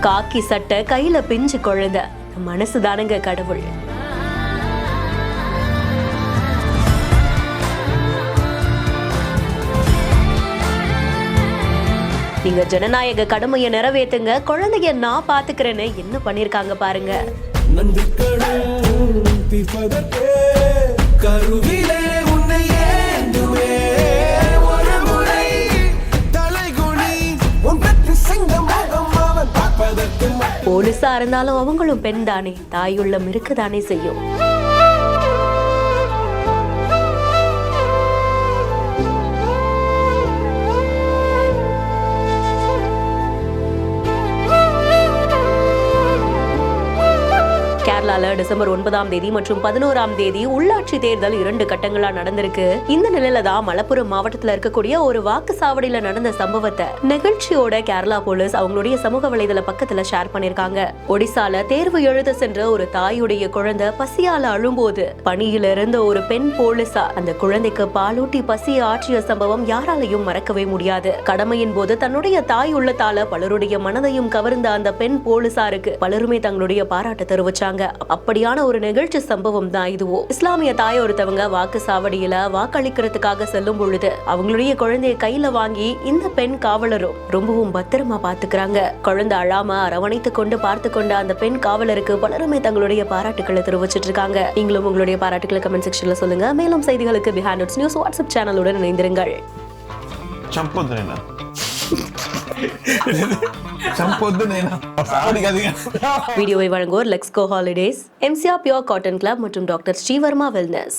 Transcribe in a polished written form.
காக்கி சட்டை கையில பிஞ்சு குழந்தை, மனசுதானுங்க கடவுள். நீங்க ஜனநாயக கடமையை நிறைவேற்றுங்க, குழந்தைய நான் பாத்துக்கிறேன்னு என்ன பண்ணிருக்காங்க பாருங்க. போலீஸா இருந்தாலும் அவங்களும் பெண் தானே, தாயுள்ளம் இருக்குதானே செய்யும். கேரளால டிசம்பர் 9 மற்றும் 11 உள்ளாட்சி தேர்தல் 2 கட்டங்களா நடந்திருக்கு. இந்த நிலையில தான் மலப்புரம் மாவட்டத்துல இருக்கக்கூடிய ஒரு வாக்குச்சாவடியில நடந்த சம்பவத்தை நிகழ்ச்சியோட கேரளா போலீஸ் அவங்களுடைய சமூக வலைதள பக்கத்துல ஷேர் பண்ணிருக்காங்க. ஒடிசால தேர்வு எழுத சென்ற ஒரு தாயுடைய குழந்தை பசியால அழும்போது பணியில இருந்த ஒரு பெண் போலீஸா அந்த குழந்தைக்கு பாலூட்டி பசியை ஆற்றிய சம்பவம் யாராலையும் மறக்கவே முடியாது. கடமையின் போது தன்னுடைய தாய் உள்ளத்தால பலருடைய மனதையும் கவர்ந்த அந்த பெண் போலீசாருக்கு பலருமே தங்களுடைய பாராட்டு தெரிவிச்சாங்க. அப்படியான ஒரு நிகழ்ச்சி சம்பவம் தான் இதுவோ. இஸ்லாமிய தாய் ஒருத்தவங்க வாக்கு சாவடியில வாக்களிக்கிறதுக்காக செல்லும் பொழுது அவங்களுடைய குழந்தைய கையில வாங்கி இந்த பெண் காவலரும் ரொம்பவும் பத்திரமா பாத்துக்கிறாங்க. குழந்தை அழாம அரவணைத்து கொண்டு பார்த்து கொண்ட அந்த பெண் காவலருக்கு பலருமே தங்களுடைய பாராட்டுக்களை தெரிவிச்சிட்டு இருக்காங்க. நீங்களும் உங்களுடைய பாராட்டுக்களை கமெண்ட் செக்ஷன்ல சொல்லுங்க. மேலும் செய்திகளுக்கு பிஹைண்ட் இட்ஸ் நியூஸ் வாட்ஸ்அப் சேனலுடன் இணைந்திருங்கள். வீடியோவை வழங்குவோர் Lexco holidays, MCR pure cotton club மற்றும் டாக்டர் ஸ்ரீவர்மா வெல்னஸ்.